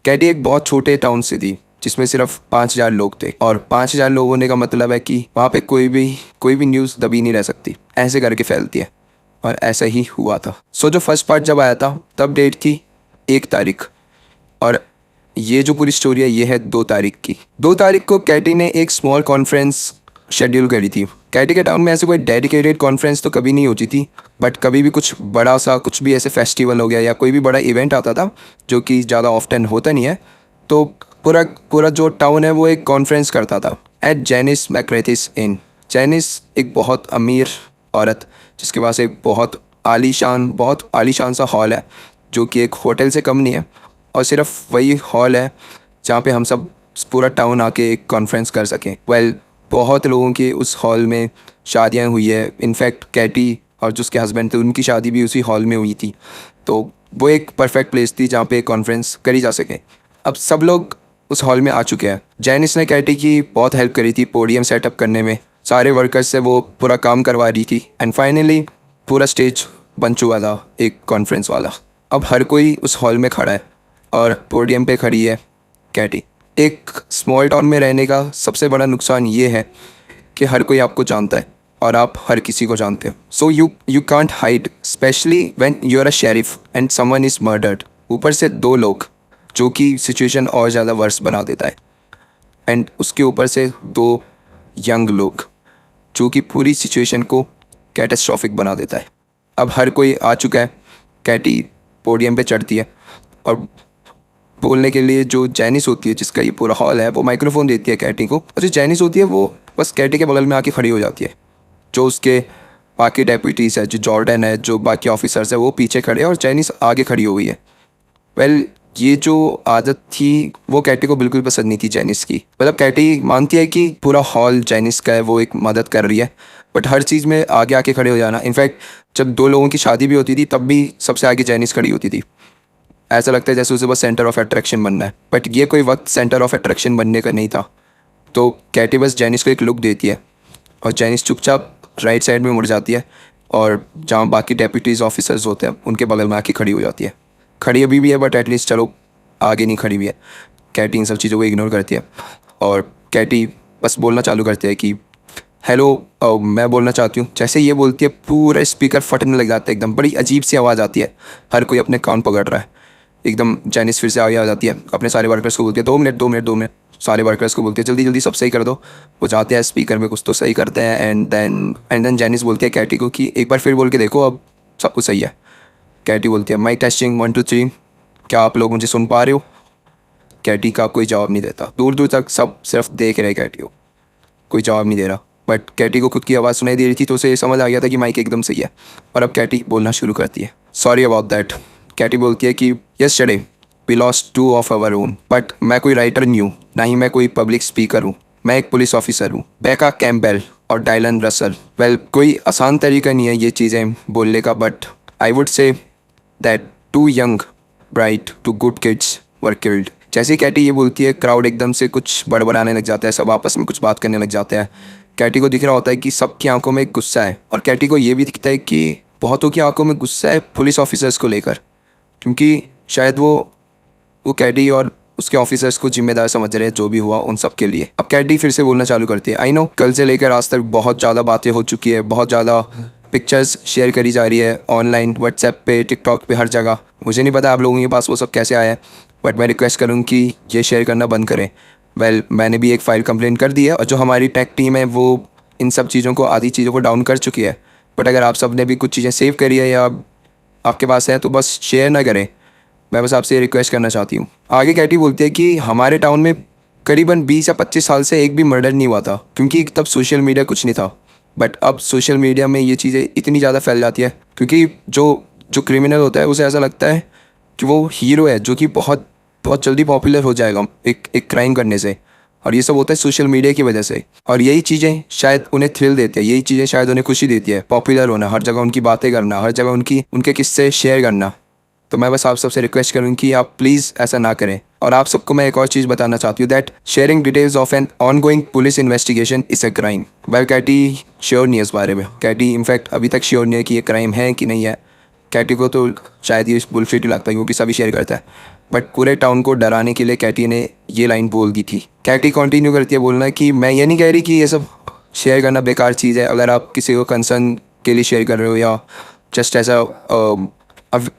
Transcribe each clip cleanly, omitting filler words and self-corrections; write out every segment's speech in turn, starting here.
Katie एक बहुत छोटे टाउन से थी जिसमें सिर्फ 5,000 लोग थे, और 5,000 लोग होने का मतलब है कि वहाँ पे कोई भी न्यूज़ दबी नहीं रह सकती, ऐसे करके फैलती है। और ऐसा ही हुआ था। सो जो फर्स्ट पार्ट जब आया था तब डेट थी 1 तारीख, और ये जो पूरी स्टोरी है ये है 2 तारीख की। 2 तारीख को कैटी ने एक स्मॉल कॉन्फ्रेंस शेड्यूल करी थी। कैटी के टाउन में ऐसे कोई डेडिकेटेड कॉन्फ्रेंस तो कभी नहीं होती थी, बट कभी भी कुछ बड़ा सा कुछ भी ऐसे फेस्टिवल हो गया या कोई भी बड़ा इवेंट आता था जो कि ज़्यादा ऑफ्टन होता नहीं है, तो पूरा पूरा जो टाउन है वो एक कॉन्फ्रेंस करता था एट जेनिस मैक्रेथिस इन। जेनिस एक बहुत अमीर औरत जिसके पास एक बहुत आलीशान सा हॉल है जो कि एक होटल से कम नहीं है, और सिर्फ वही हॉल है जहाँ पे हम सब पूरा टाउन आके एक कॉन्फ्रेंस कर सकें। बहुत लोगों की उस हॉल में शादियाँ हुई है। इनफैक्ट कैटी और जो उसके हस्बैंड थे उनकी शादी भी उसी हॉल में हुई थी। तो वो एक परफेक्ट प्लेस थी जहाँ पे कॉन्फ्रेंस करी जा सके। अब सब लोग उस हॉल में आ चुके हैं। जैनिस ने कैटी की बहुत हेल्प करी थी पोडियम सेटअप करने में, सारे वर्कर्स से वो पूरा काम करवा रही थी, एंड फाइनली पूरा स्टेज बन चुका था एक कॉन्फ्रेंस वाला। अब हर कोई उस हॉल में खड़ा है और पोडियम पे खड़ी है कैटी। एक स्मॉल टाउन में रहने का सबसे बड़ा नुकसान ये है कि हर कोई आपको जानता है और आप हर किसी को जानते हो। So you can't hide, specially when you are a sheriff and someone is murdered. ऊपर से 2 लोग, जो कि सिचुएशन और ज़्यादा वर्स बना देता है, एंड उसके ऊपर से 2 यंग लोग जो कि पूरी सिचुएशन को कैटास्ट्रॉफिक बना देता है। अब हर कोई आ चुका है। कैटी पोडियम पे चढ़ती है और बोलने के लिए जो जैनिस होती है जिसका ये पूरा हॉल है वो माइक्रोफोन देती है कैटी को, और जो जैनिस होती है वो बस कैटी के बगल में आके खड़ी हो जाती है। जो उसके बाकी डेप्यूटीज़ है, जो जॉर्डन है, जो बाकी ऑफिसर्स है, वो पीछे खड़े हैं और जैनिस आगे खड़ी हो गई है। ये जो आदत थी वो कैटी को बिल्कुल पसंद नहीं थी जैनिस की। मतलब कैटी मानती है कि पूरा हॉल जैनिस का है, वो एक मदद कर रही है, बट हर चीज़ में आगे आके खड़े हो जाना। इनफैक्ट जब 2 लोगों की शादी भी होती थी तब भी सबसे आगे जैनिस खड़ी होती थी। ऐसा लगता है जैसे उसे बस सेंटर ऑफ अट्रैक्शन बनना है, बट ये कोई वक्त सेंटर ऑफ अट्रैक्शन बनने का नहीं था। तो कैटी बस जैनिस को एक लुक देती है और जैनिस चुपचाप राइट साइड में मुड़ जाती है, और जहाँ बाकी डेप्यूटीज़ ऑफिसर्स होते हैं उनके बगल में आके खड़ी हो जाती है। खड़ी अभी भी है बट एटलीस्ट चलो आगे नहीं खड़ी हुई है। कैटी इन सब चीज़ों को इग्नोर करती है और कैटी बस बोलना चालू करती है कि हेलो, मैं बोलना चाहती हूँ। जैसे ये बोलती है पूरा स्पीकर फटने लग जाता है, एकदम बड़ी अजीब सी आवाज़ आती है। हर कोई अपने कान पकड़ रहा है। एकदम जैनिस फिर से आगे आ जाती है, अपने सारे वर्कर्स को बोलती है 2 मिनट 2 मिनट 2 मिनट। सारे वर्कर्स को बोलती है जल्दी जल्दी सब सही कर दो। वो जाते हैं स्पीकर में कुछ तो सही करते हैं, एंड देन जैनिस बोलती है कैटी को कि एक बार फिर बोल के देखो अब सब कुछ सही है। कैटी बोलती है माइक टेस्टिंग 1 2 3, क्या आप लोग मुझे सुन पा रहे हो? कैटी का कोई जवाब नहीं देता। दूर दूर तक सब सिर्फ देख रहे कैटी को, कोई जवाब नहीं दे रहा। बट कैटी को खुद की आवाज़ सुनाई दे रही थी तो उसे समझ आ गया था कि माइक एकदम सही है, और अब कैटी बोलना शुरू करती है। Sorry about that. कैटी बोलती है कि yesterday we lost 2 of our own, but मैं कोई राइटर नहीं हूँ, ना ही मैं कोई पब्लिक स्पीकर हूँ। मैं एक पुलिस ऑफिसर हूँ, बेका कैम्पबेल और डायलन रसल। कोई आसान तरीका नहीं है ये चीज़ें बोलने का, but I would say that 2 young bright 2 good kids were killed. जैसे ही कैटी ये बोलती है क्राउड एकदम से कुछ बड़बड़ाने लग जाता है, सब आपस में कुछ बात करने लग जाते हैं। कैटी को दिख रहा होता है कि सबकी आंखों में गुस्सा है, और कैटी को ये भी दिखता है कि बहुतों की आंखों में गुस्सा है पुलिस ऑफिसर्स को लेकर, क्योंकि शायद वो कैटी और उसके ऑफिसर्स को जिम्मेदार समझ रहे हैं जो भी हुआ उन सब के लिए। अब कैटी फिर से बोलना चालू करती है, आई नो कल से लेकर आज तक बहुत ज़्यादा बातें हो चुकी है, बहुत ज़्यादा पिक्चर्स शेयर करी जा रही है ऑनलाइन, व्हाट्सएप पे, टिकटॉक पे, हर जगह। मुझे नहीं पता आप लोगों के पास वो सब कैसे आया है, बट मैं रिक्वेस्ट करूँ कि ये शेयर करना बंद करें। मैंने भी एक फ़ाइल कंप्लेंट कर दी है, और जो हमारी टेक टीम है वो इन सब चीज़ों को, आधी चीज़ों को डाउन कर चुकी है। बट अगर आप सब ने भी कुछ चीज़ें सेव करी है या आपके पास है तो बस शेयर ना करें। मैं बस आपसे रिक्वेस्ट करना चाहती हूँ। आगे कैटी बोलती है कि हमारे टाउन में करीबन 20 या 25 साल से एक भी मर्डर नहीं हुआ था, क्योंकि तब सोशल मीडिया कुछ नहीं था। बट अब सोशल मीडिया में ये चीज़ें इतनी ज़्यादा फैल जाती है, क्योंकि जो क्रिमिनल होता है उसे ऐसा लगता है कि वो हीरो है जो कि बहुत बहुत जल्दी पॉपुलर हो जाएगा एक क्राइम करने से, और ये सब होता है सोशल मीडिया की वजह से। और यही चीज़ें शायद उन्हें थ्रिल देती है, यही चीज़ें शायद उन्हें खुशी देती है, पॉपुलर होना, हर जगह उनकी बातें करना, हर जगह उनके किस्से शेयर करना। तो मैं बस आप सबसे रिक्वेस्ट करूँ कि आप प्लीज़ ऐसा ना करें। और आप सबको मैं एक और चीज़ बताना चाहती हूँ that sharing details of an ongoing police investigation is a crime. Katie sure नहीं है इस बारे में। कैटी इनफैक्ट अभी तक श्योर नहीं है कि ये क्राइम है कि नहीं है। कैटी को तो शायद ये बुलशिट ही लगता है क्योंकि सभी शेयर करता है। बट पूरे टाउन को डराने के लिए कैटी ने ये लाइन बोल दी थी। कैटी कंटिन्यू करती है बोलना कि मैं ये नहीं कह रही कि ये सब शेयर करना बेकार चीज़ है, अगर आप किसी को कंसर्न के लिए शेयर कर रहे हो या जस्ट ऐसा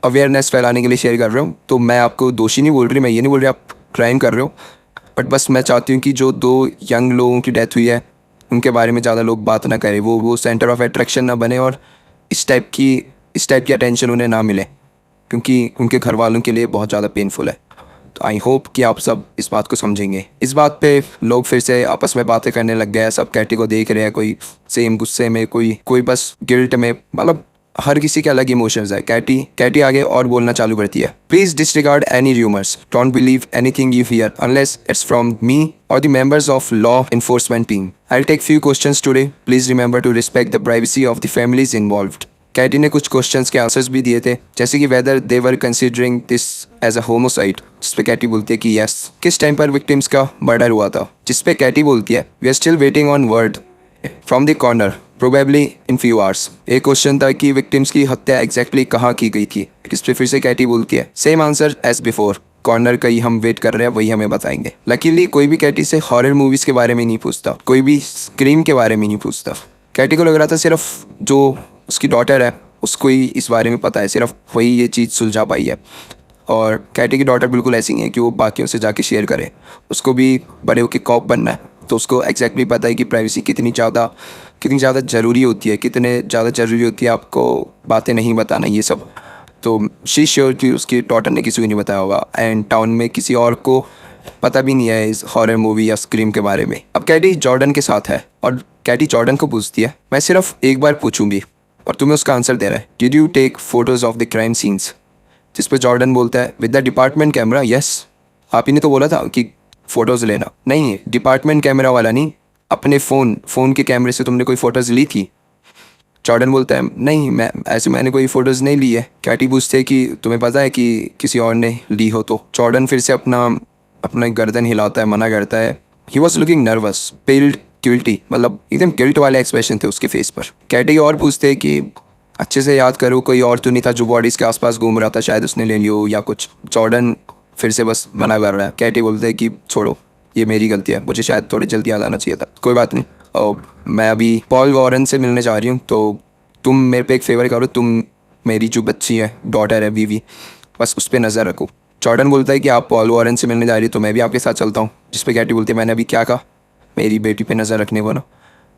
अवेयरनेस फैलाने के लिए शेयर कर रहे हो तो मैं आपको दोषी नहीं बोल रही, मैं ये नहीं बोल रही आप क्राइम कर रहे हो, बट बस मैं चाहती हूँ कि जो 2 यंग लोगों की डेथ हुई है उनके बारे में ज़्यादा लोग बात ना करें, वो सेंटर ऑफ अट्रैक्शन ना बने और इस टाइप की अटेंशन उन्हें ना मिले, क्योंकि उनके घर वालों के लिए बहुत ज़्यादा पेनफुल है। तो आई होप कि आप सब इस बात को समझेंगे। इस बात पे लोग फिर से आपस में बातें करने लग गए हैं, सब कैटी को देख रहे हैं, कोई सेम गुस्से में, कोई बस गिल्ट में, मतलब हर किसी के अलग इमोशंस है। कैटी आगे और बोलना चालू करती है, please disregard any rumours, don't believe anything you here unless it's from me or the members of law enforcement team. I'll take few questions today. Please remember to respect the privacy of the families involved. Katie ने कुछ questions के answers भी दिए थे, जैसे कि whether they were considering this as a homicide, जिस पे कैटी बोलती है कि यस, किस टाइम पर विक्टिम्स का मर्डर हुआ था, जिस पे कैटी बोलती है we are still waiting on word from the coroner probably in few hours. एक क्वेश्चन था कि विक्टिम्स की हत्या एग्जैक्टली कहाँ की गई थी, इस पे फिर से कैटी बोलती है same answer as before, coroner का ही हम वेट कर रहे हैं, वही हमें बताएंगे। लकीली कोई भी कैटी से हॉरर मूवीज के बारे में नहीं पूछता, कोई भी स्क्रीम के बारे में नहीं पूछता। कैटी को लग रहा था सिर्फ जो उसकी डॉटर है उसको ही इस बारे में पता है, सिर्फ वही ये चीज़ सुलझा पाई है। और कैटी की डॉटर बिल्कुल ऐसी ही है कि वो बाकियों से जाके शेयर करे, उसको भी बड़े होकर कॉप बनना है, तो उसको एग्जैक्टली पता है कि प्राइवेसी कितनी ज़्यादा ज़रूरी होती है, कितने ज़्यादा ज़रूरी होती है आपको बातें नहीं बताना ये सब। तो शी श्योर कि उसकी डॉटर ने किसी को नहीं बताया होगा एंड टाउन में किसी और को पता भी नहीं है इस हॉरर मूवी या स्क्रीम के बारे में। अब कैटी जॉर्डन के साथ है और कैटी जॉर्डन को पूछती है मैं सिर्फ एक बार पूछूंगी और तुम्हें उसका आंसर दे रहा है, did you take photos of the crime scenes, जिस पर जॉर्डन बोलता है with the department camera yes. आप ही ने तो बोला था कि फ़ोटोज़ लेना, नहीं डिपार्टमेंट कैमरा वाला नहीं, अपने फ़ोन के कैमरे से तुमने कोई फ़ोटोज़ ली थी। जॉर्डन बोलता है नहीं मैंने कोई फ़ोटोज़ नहीं ली है। कैटी पूछते है कि तुम्हें पता है कि किसी और ने ली हो तो। जॉर्डन फिर से अपना गर्दन हिलाता है, मना करता है। He was looking nervous, पेल्ड, guilty, मतलब एकदम गिल्ट वाले एक्सप्रेशन थे उसके फेस पर। कैटी और पूछते हैं कि अच्छे से याद करो कोई और तो नहीं था जो बॉडीज़ के आसपास घूम रहा था, शायद उसने ले लियो या कुछ। जॉर्डन फिर से बस मना कर रहा है। कैटी बोलते हैं कि छोड़ो ये मेरी गलती है, मुझे शायद थोड़ी जल्दी याद आना चाहिए था, कोई बात नहीं। और मैं अभी पॉल वॉरेन से मिलने जा रही हूँ तो तुम मेरे पे एक फेवर करो, तुम मेरी जो बच्ची है, डॉटर है बीवी, बस उस पर नज़र रखो। जॉर्डन बोलता है कि आप पॉल वॉरेन से मिलने जा रही हो तो मैं भी आपके साथ चलता हूँ, जिस पे कैटी बोलती है मैंने अभी क्या कहा, मेरी बेटी पे नज़र रखने को ना।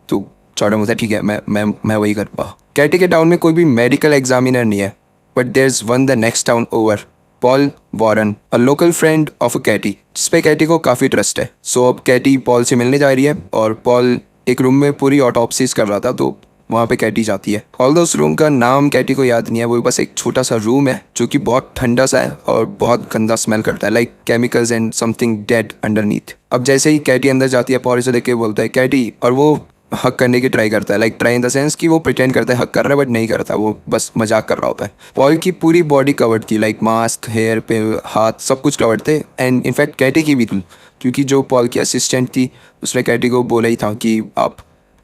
तो जॉर्डन बोलता है ठीक है मैं वही कर पाऊँ। कैटी के टाउन में कोई भी मेडिकल एग्जामिनर नहीं है, but there is one the next town over, Paul Warren, a local friend of a Katie, जिस पे कैटी को काफ़ी ट्रस्ट है। सो अब कैटी पॉल से मिलने जा रही है और पॉल एक रूम में पूरी ऑटोप्सीज कर रहा था तो वहाँ पे कैटी जाती है। ऑल्दो उस रूम का नाम कैटी को याद नहीं है, वो बस एक छोटा सा रूम है जो कि बहुत ठंडा सा है और बहुत गंदा स्मेल करता है, like chemicals and something dead underneath. अब जैसे ही कैटी अंदर जाती है पॉल से देख के बोलता है कैटी, और वो हक करने की ट्राई करता है, like try in the sense कि वो प्रिटेंड करता है हक कर रहा है बट नहीं करता, वो बस मजाक कर रहा होता है। पॉल की पूरी बॉडी कवर्ड थी, लाइक मास्क, हेयर पे, हाथ, सब कुछ कवर्ड थे एंड इनफैक्ट कैटी की भी थी, क्योंकि जो पॉल की असिस्टेंट थी उसने कैटी को बोला ही था कि आप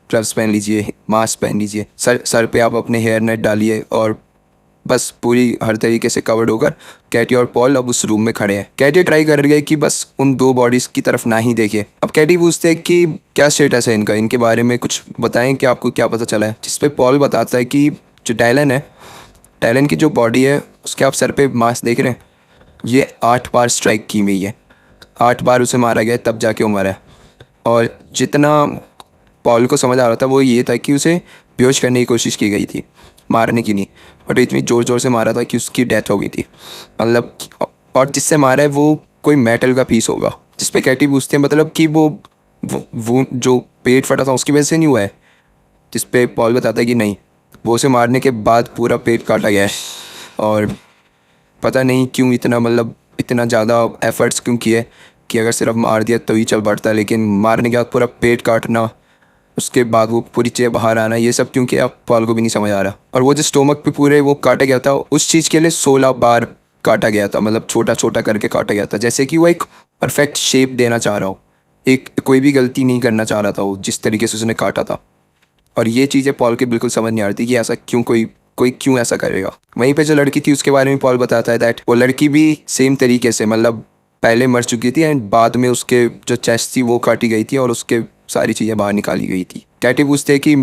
ग्लव्स पहन लीजिए, मास्क पहन लीजिए, सर पे आप अपने हेयर नेट डालिए, और बस पूरी हर तरीके से कवर्ड होकर कैटी और पॉल अब उस रूम में खड़े हैं। कैटी ट्राई कर रही है कि बस उन 2 बॉडीज़ की तरफ ना ही देखे। अब कैटी पूछते हैं कि क्या स्टेटस है इनका, इनके बारे में कुछ बताएं कि आपको क्या पता चला है, जिस पे पॉल बताता है कि जो टैलन है, टैलन की जो बॉडी है उसके आप सर पे मास्क देख रहे हैं, ये 8 बार स्ट्राइक की हुई है, 8 बार उसे मारा गया तब जाके वो मरा है। और जितना पॉल को समझ आ रहा था वो ये था कि उसे बेहोश करने की कोशिश की गई थी, मारने की नहीं, बट इतनी ज़ोर ज़ोर से मारा था कि उसकी डेथ हो गई थी, मतलब। और जिससे मारा है वो कोई मेटल का पीस होगा, जिस पे कैटी पूछते हैं मतलब कि वो जो पेट फटा था उसकी वजह से नहीं हुआ है, जिस पे पॉल बताता है कि नहीं, वो उसे मारने के बाद पूरा पेट काटा गया है। और पता नहीं क्यों इतना ज़्यादा एफर्ट्स क्यों किए कि अगर सिर्फ मार दिया तो ही चल पड़ता, लेकिन मारने के बाद पूरा पेट काटना, उसके बाद वो पूरी चीज़ें बाहर आना, ये सब क्योंकि अब पॉल को भी नहीं समझ आ रहा। और वो जो स्टोमक पे पूरे वो काटा गया था उस चीज़ के लिए 16 बार काटा गया था, मतलब छोटा छोटा करके काटा गया था, जैसे कि वो एक परफेक्ट शेप देना चाह रहा हो, एक कोई भी गलती नहीं करना चाह रहा था वो जिस तरीके से उसने काटा था। और ये चीज़ें पॉल के बिल्कुल समझ नहीं आ रही थी कि ऐसा क्यों कोई कोई क्यों ऐसा करेगा। वहीं पे जो लड़की थी उसके बारे में पॉल बताता है दैट वो लड़की भी सेम तरीके से मतलब पहले मर चुकी थी एंड बाद में उसके जो चेस्ट थी वो काटी गई थी और उसके सारी चीज़ें बाहर निकाली गई थी। कैटी पूछते हैं कि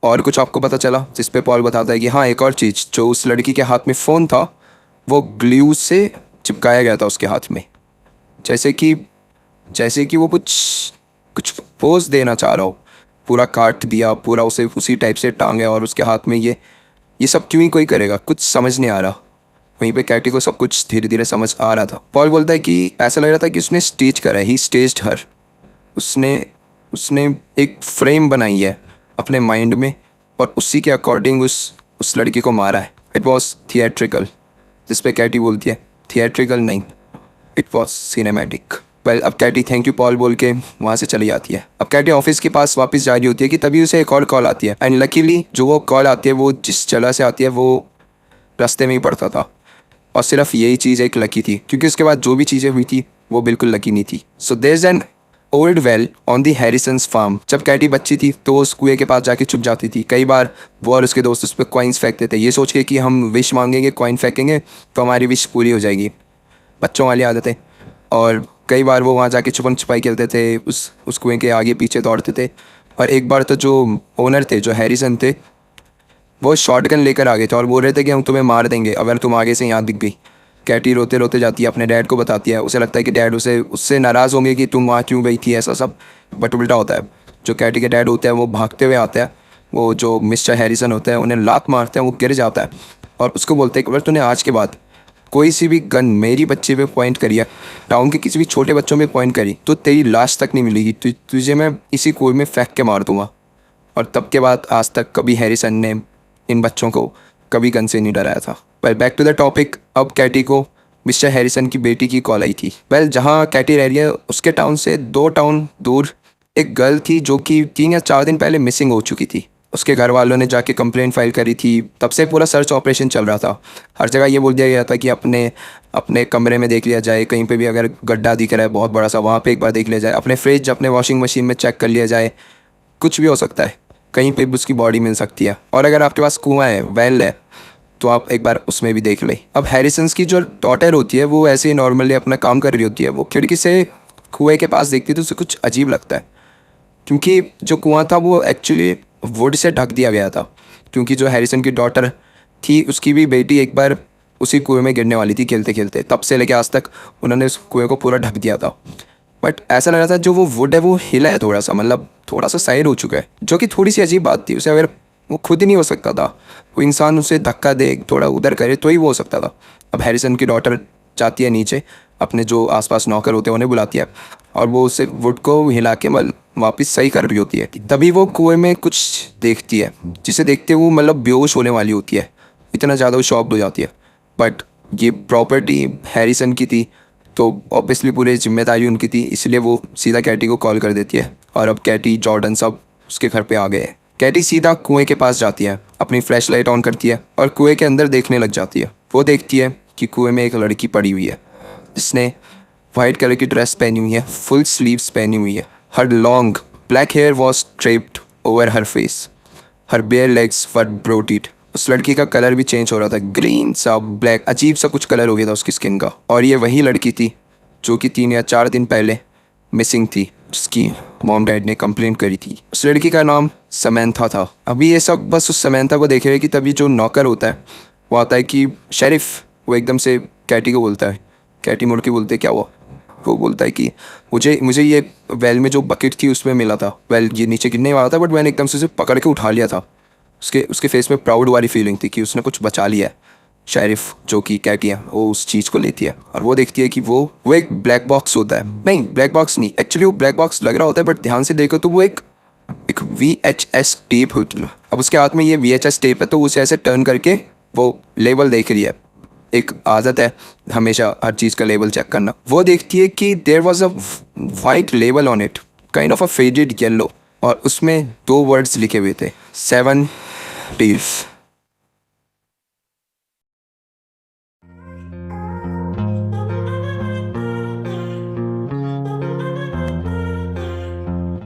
और कुछ आपको पता चला, जिस पे पॉल बताता है कि हाँ एक और चीज़, जो उस लड़की के हाथ में फ़ोन था वो ग्लू से चिपकाया गया था उसके हाथ में, जैसे कि वो कुछ पोज देना चाह रहा हो। पूरा काट दिया, पूरा उसे उसी टाइप से टांगे और उसके हाथ में ये सब क्यों ही कोई करेगा, कुछ समझ नहीं आ रहा। वहीं पे कैटी को सब कुछ धीरे धीरे समझ आ रहा था। पॉल बोलता है कि ऐसा लग रहा था कि उसने स्टेज करा है, ही स्टेज्ड हर। उसने उसने एक फ्रेम बनाई है अपने माइंड में और उसी के अकॉर्डिंग उस लड़की को मारा है। It was theatrical. जिस पे कैटी बोलती है थिएट्रिकल नहीं, इट वॉज सिनेमैटिक। वेल अब कैटी थैंक यू पॉल बोल के वहाँ से चली जाती है। अब कैटी ऑफिस के पास वापस जा रही होती है कि तभी उसे एक और कॉल आती है एंड लकीली जो वो कॉल आती है वो जिस जगह से आती है वो रास्ते में ही पड़ता था। और सिर्फ यही चीज़ एक लकी थी क्योंकि उसके बाद जो भी चीज़ें हुई थी वो बिल्कुल लकी नहीं थी। So there is an old well on the Harrisons farm. जब कैटी बच्ची थी तो उस कुएं के पास जाके छुप जाती थी। कई बार वो और उसके दोस्त उस पर कॉइन्स फेंकते थे ये सोच के कि हम विश मांगेंगे, कॉइन फेंकेंगे तो हमारी विश पूरी हो जाएगी। बच्चों वाली आदतें। और कई बार वो वहाँ जाके छुपन छुपाई खेलते थे, उस कुएं के आगे पीछे दौड़ते थे। और एक बार तो जो ओनर थे, जो हैरिसन थे, वो शॉटगन लेकर आ गए थे और बोल रहे थे कि हम तुम्हें मार देंगे अगर तुम आगे से यहाँ दिख गई। कैटी रोते रोते जाती है, अपने डैड को बताती है। उसे लगता है कि डैड उससे नाराज़ होंगे कि तुम वहाँ क्यों गई थी, ऐसा सब। बट उल्टा होता है। जो कैटी के डैड होते हैं वो भागते हुए आते हैं, वो जो मिस्टर हैरिसन होते हैं उन्हें लात मारते हैं, वो गिर जाता है और उसको बोलते हैं कि अगर तूने आज के बाद कोई सी भी गन मेरी बच्चे पे पॉइंट करी है, टाउन के किसी भी छोटे बच्चों में पॉइंट करी, तो तेरी लाश तक नहीं मिलेगी, तुझे मैं इसी कुएं में फेंक के मार दूंगा। और तब के बाद आज तक कभी हैरिसन ने इन बच्चों को कभी गन से नहीं डराया था। Well back to the topic. अब कैटी को मिस्टर हैरिसन की बेटी की कॉल आई थी। वेल जहाँ कैटी रह रही है उसके टाउन से 2 टाउन दूर एक गर्ल थी जो कि 3 या 4 दिन पहले मिसिंग हो चुकी थी। उसके घर वालों ने जाके कंप्लेंट फाइल करी थी। तब से पूरा सर्च ऑपरेशन चल रहा था। हर जगह ये बोल दिया गया था कि अपने कमरे में देख लिया जाए, कहीं पे भी अगर गड्ढा दिख रहा है बहुत बड़ा सा वहाँ पे एक बार देख लिया जाए, अपने फ्रिज, अपने वॉशिंग मशीन में चेक कर लिया जाए, कुछ भी हो सकता है, कहीं पे भी उसकी बॉडी मिल सकती है। और अगर आपके पास कुआं है, वेल है, तो आप एक बार उसमें भी देख लें। अब हैरिसन्स की जो डॉटर होती है वो ऐसे ही नॉर्मली अपना काम कर रही होती है। वो खिड़की से कुएं के पास देखती है तो उसे कुछ अजीब लगता है क्योंकि जो कुआं था वो एक्चुअली वुड से ढक दिया गया था। क्योंकि जो हैरिसन की डॉटर थी उसकी भी बेटी एक बार उसी कुएं में गिरने वाली थी खेलते खेलते। तब से लेके आज तक उन्होंने उस कुएं को पूरा ढक दिया था। बट ऐसा लग रहा था जो वो वुड है वो हिला है थोड़ा सा, मतलब थोड़ा सा साइड हो चुका है, जो कि थोड़ी सी अजीब बात थी। उसे अगर वो खुद ही नहीं हो सकता था, कोई इंसान उसे धक्का दे, थोड़ा उधर करे तो ही वो हो सकता था। अब हैरिसन की डॉटर जाती है नीचे, अपने जो आसपास नौकर होते हैं उन्हें बुलाती है और वो उसे वुड को हिला के वापस सही कर रही होती है। तभी वो कुएं में कुछ देखती है जिसे देखते वो मतलब बेहोश होने वाली होती है, इतना ज़्यादा वो शॉक्ड हो जाती है। बट ये प्रॉपर्टी हैरिसन की थी तो ऑब्वियसली पूरी जिम्मेदारी उनकी थी, इसलिए वो सीधा कैटी को कॉल कर देती है और अब कैटी, जॉर्डन सब उसके घर पे आ गए हैं। कैटी सीधा कुएं के पास जाती है, अपनी फ्लैश लाइट ऑन करती है और कुएं के अंदर देखने लग जाती है। वो देखती है कि कुएं में एक लड़की पड़ी हुई है जिसने वाइट कलर की ड्रेस पहनी हुई है, फुल स्लीव्स पहनी हुई है। Her long black hair was draped over her face, her bare legs were bloated. उस लड़की का कलर भी चेंज हो रहा था, ग्रीन सा, ब्लैक, अजीब सा कुछ कलर हो गया था उसकी स्किन का। और ये वही लड़की थी जो कि 3 या 4 दिन पहले मिसिंग थी, जिसकी मॉम डैड ने कंप्लेंट करी थी। उस लड़की का नाम समैंथा था। अभी ये सब बस उस समैंथा को देख रहे कि तभी जो नौकर होता है वो आता है कि शेरिफ। वो एकदम से कैटी को बोलता है, कैटी मुड़ के बोलते क्या हुआ? वो बोलता है कि मुझे ये वेल में जो बकेट थी उसमें मिला था। वेल ये नीचे गिरने वाला था बट मैंने एकदम से उसे पकड़ के उठा लिया था। उसके फेस में प्राउड वाली फीलिंग थी कि उसने कुछ बचा लिया है। शेरिफ जो कि कैटी है वो उस चीज़ को लेती है और वो देखती है कि वो एक ब्लैक बॉक्स होता है। नहीं, ब्लैक बॉक्स नहीं, एक्चुअली वो ब्लैक बॉक्स लग रहा होता है बट ध्यान से देखो तो वो एक VHS टेप होती है। अब उसके हाथ में ये VHS टेप है तो उसे ऐसे टर्न करके वो लेबल देख रही है। एक आदत है हमेशा हर चीज़ का लेबल चेक करना। वो देखती है कि there was a white label on it, kind of a faded yellow, और उसमें 2 वर्ड्स लिखे हुए थे, 7 टील्स।